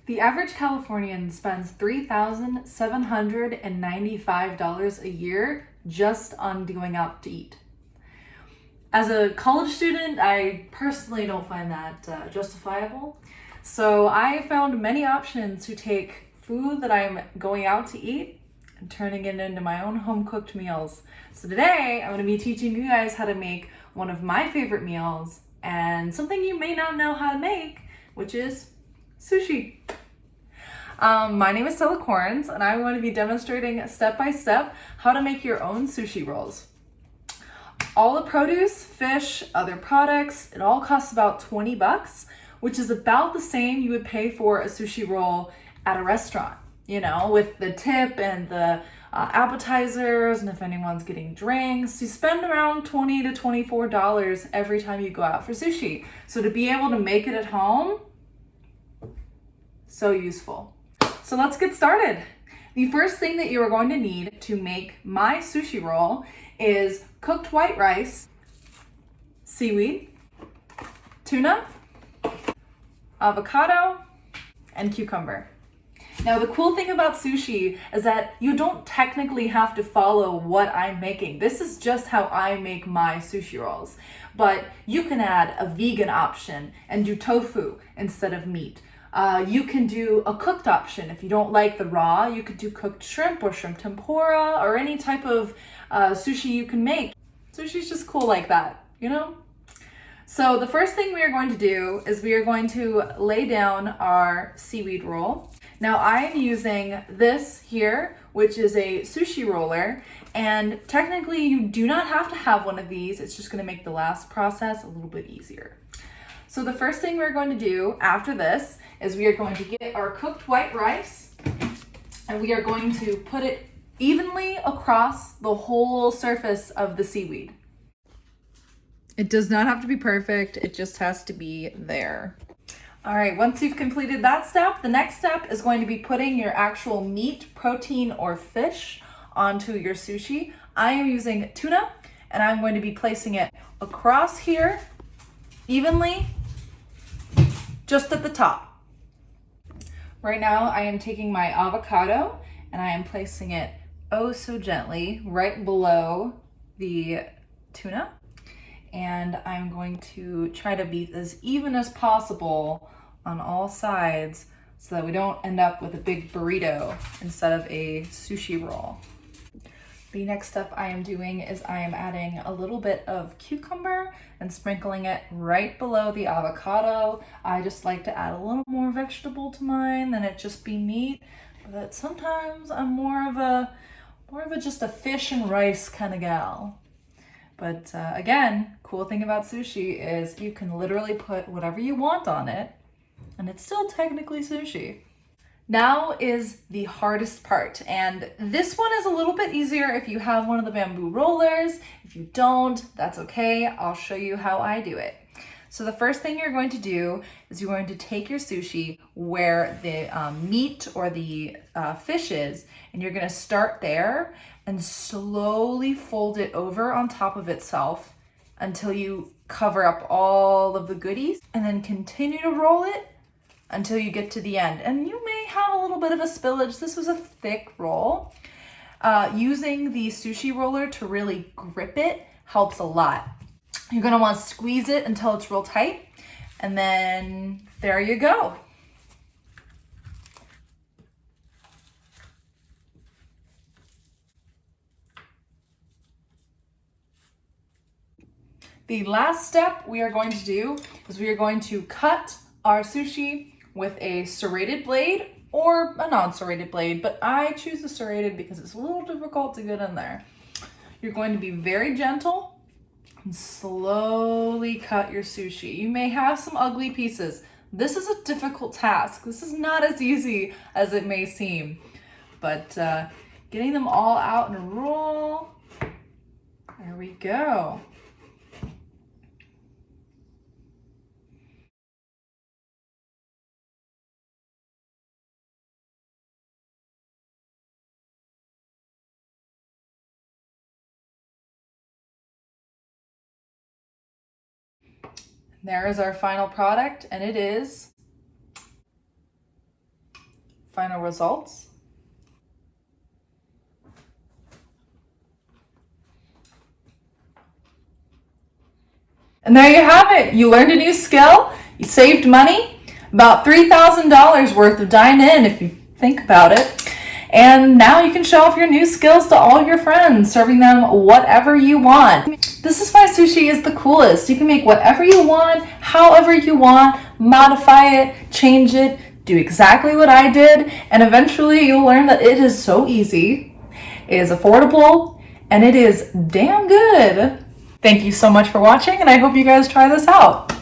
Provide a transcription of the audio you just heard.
The average Californian spends $3,795 a year just on going out to eat. As a college student, I personally don't find that justifiable. So I found many options to take food that I'm going out to eat and turning it into my own home-cooked meals. So today, I'm going to be teaching you guys how to make one of my favorite meals and something you may not know how to make, which is sushi. My name is Stella Corns, and I'm going to be demonstrating step-by-step how to make your own sushi rolls. All the produce, fish, other products, it all costs about $20, which is about the same you would pay for a sushi roll at a restaurant, you know, with the tip and the appetizers, and if anyone's getting drinks, you spend around $20 to $24 every time you go out for sushi. So to be able to make it at home, so useful. So let's get started. The first thing that you are going to need to make my sushi roll is cooked white rice, seaweed, tuna, avocado, and cucumber. Now, the cool thing about sushi is that you don't technically have to follow what I'm making. This is just how I make my sushi rolls. But you can add a vegan option and do tofu instead of meat. You can do a cooked option. If you don't like the raw, you could do cooked shrimp or shrimp tempura or any type of sushi you can make. Sushi's just cool like that, you know? So the first thing we are going to do is we are going to lay down our seaweed roll. Now I'm using this here, which is a sushi roller, and technically you do not have to have one of these. It's just going to make the last process a little bit easier. So the first thing we're going to do after this is we are going to get our cooked white rice, and we are going to put it evenly across the whole surface of the seaweed. It does not have to be perfect, it just has to be there. All right, once you've completed that step, the next step is going to be putting your actual meat, protein, or fish onto your sushi. I am using tuna, and I'm going to be placing it across here evenly, just at the top. Right now, I am taking my avocado and I am placing it oh so gently right below the tuna. And I'm going to try to be as even as possible on all sides so that we don't end up with a big burrito instead of a sushi roll. The next step I am doing is I am adding a little bit of cucumber and sprinkling it right below the avocado. I just like to add a little more vegetable to mine than it just be meat, but sometimes I'm more of a just a fish and rice kind of gal. But again, cool thing about sushi is you can literally put whatever you want on it, and it's still technically sushi. Now is the hardest part, and this one is a little bit easier if you have one of the bamboo rollers. If you don't, that's okay. I'll show you how I do it. So the first thing you're going to do is you're going to take your sushi where the meat or the fish is, and you're going to start there and slowly fold it over on top of itself until you cover up all of the goodies, and then continue to roll it until you get to the end. And you may have a little bit of a spillage. This was a thick roll. Using the sushi roller to really grip it helps a lot. You're gonna want to squeeze it until it's real tight, and then there you go. The last step we are going to do is we are going to cut our sushi with a serrated blade or a non-serrated blade, but I choose the serrated because it's a little difficult to get in there. You're going to be very gentle and slowly cut your sushi. You may have some ugly pieces. This is a difficult task. This is not as easy as it may seem, but getting them all out in a roll, there we go. There is our final product, and it is final results. And there you have it. You learned a new skill, you saved money, about $3,000 worth of dine-in if you think about it. And now you can show off your new skills to all your friends, serving them whatever you want. This is why sushi is the coolest. You can make whatever you want, however you want, modify it, change it, do exactly what I did, and eventually you'll learn that it is so easy, it is affordable, and it is damn good. Thank you so much for watching, and I hope you guys try this out.